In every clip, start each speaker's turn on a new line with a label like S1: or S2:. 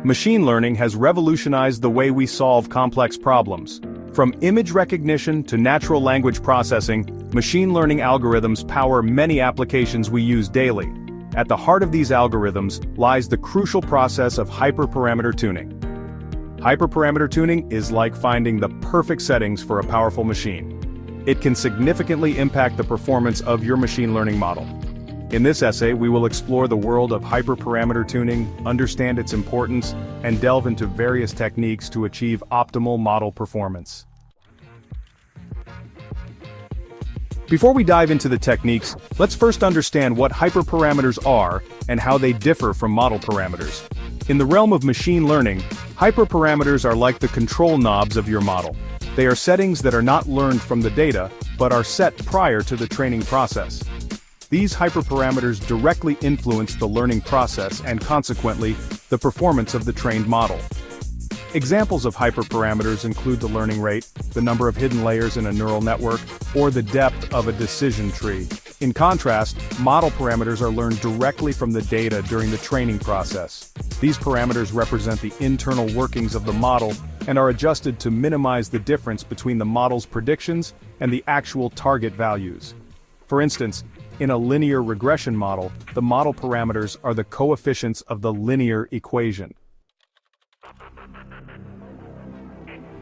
S1: Machine learning has revolutionized the way we solve complex problems. From image recognition to natural language processing, machine learning algorithms power many applications we use daily. At the heart of these algorithms lies the crucial process of hyperparameter tuning. Hyperparameter tuning is like finding the perfect settings for a powerful machine. It can significantly impact the performance of your machine learning model. In this essay, we will explore the world of hyperparameter tuning, understand its importance, and delve into various techniques to achieve optimal model performance. Before we dive into the techniques, let's first understand what hyperparameters are and how they differ from model parameters. In the realm of machine learning, hyperparameters are like the control knobs of your model. They are settings that are not learned from the data, but are set prior to the training process. These hyperparameters directly influence the learning process and consequently, the performance of the trained model. Examples of hyperparameters include the learning rate, the number of hidden layers in a neural network, or the depth of a decision tree. In contrast, model parameters are learned directly from the data during the training process. These parameters represent the internal workings of the model and are adjusted to minimize the difference between the model's predictions and the actual target values. For instance, in a linear regression model, the model parameters are the coefficients of the linear equation.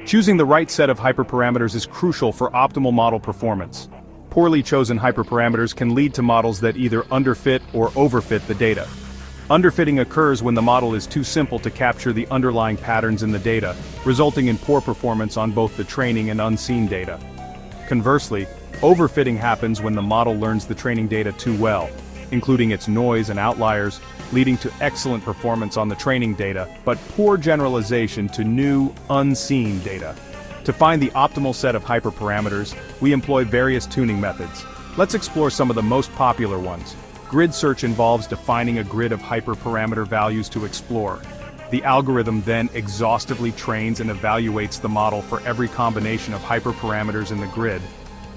S1: Choosing the right set of hyperparameters is crucial for optimal model performance. Poorly chosen hyperparameters can lead to models that either underfit or overfit the data. Underfitting occurs when the model is too simple to capture the underlying patterns in the data, resulting in poor performance on both the training and unseen data. Conversely, overfitting happens when the model learns the training data too well, including its noise and outliers, leading to excellent performance on the training data, but poor generalization to new, unseen data. To find the optimal set of hyperparameters, we employ various tuning methods. Let's explore some of the most popular ones. Grid search involves defining a grid of hyperparameter values to explore. The algorithm then exhaustively trains and evaluates the model for every combination of hyperparameters in the grid.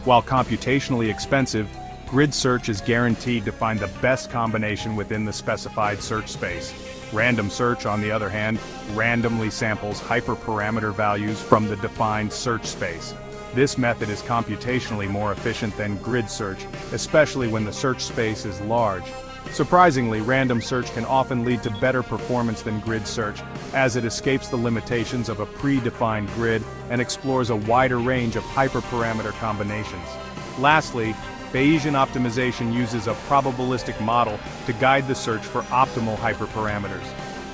S1: While computationally expensive, grid search is guaranteed to find the best combination within the specified search space. Random search, on the other hand, randomly samples hyperparameter values from the defined search space. This method is computationally more efficient than grid search, especially when the search space is large. Surprisingly, random search can often lead to better performance than grid search, as it escapes the limitations of a predefined grid and explores a wider range of hyperparameter combinations. Lastly, Bayesian optimization uses a probabilistic model to guide the search for optimal hyperparameters.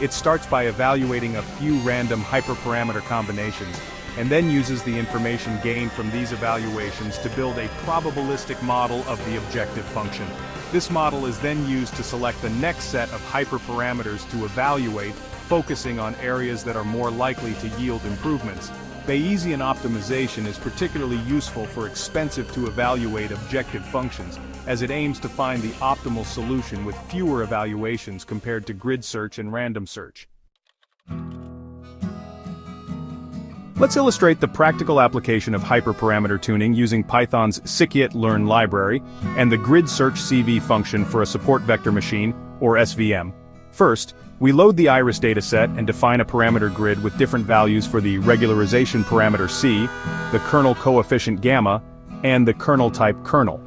S1: It starts by evaluating a few random hyperparameter combinations, and then uses the information gained from these evaluations to build a probabilistic model of the objective function. This model is then used to select the next set of hyperparameters to evaluate, focusing on areas that are more likely to yield improvements. Bayesian optimization is particularly useful for expensive to evaluate objective functions, as it aims to find the optimal solution with fewer evaluations compared to grid search and random search. Let's illustrate the practical application of hyperparameter tuning using Python's Scikit-Learn library and the grid search CV function for a support vector machine, or SVM. First, we load the iris dataset and define a parameter grid with different values for the regularization parameter C, the kernel coefficient gamma, and the kernel type kernel.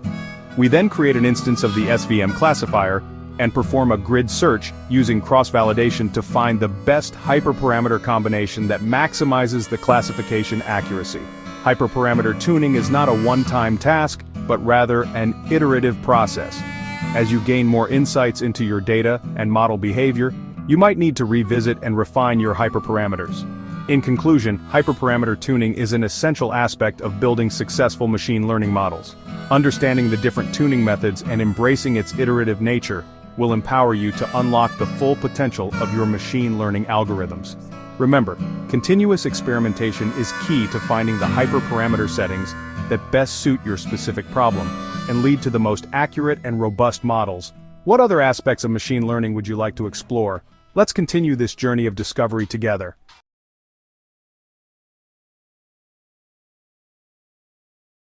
S1: We then create an instance of the SVM classifier and perform a grid search using cross-validation to find the best hyperparameter combination that maximizes the classification accuracy. Hyperparameter tuning is not a one-time task, but rather an iterative process. As you gain more insights into your data and model behavior, you might need to revisit and refine your hyperparameters. In conclusion, hyperparameter tuning is an essential aspect of building successful machine learning models. Understanding the different tuning methods and embracing its iterative nature will empower you to unlock the full potential of your machine learning algorithms. Remember, continuous experimentation is key to finding the hyperparameter settings that best suit your specific problem and lead to the most accurate and robust models. What other aspects of machine learning would you like to explore? Let's continue this journey of discovery together.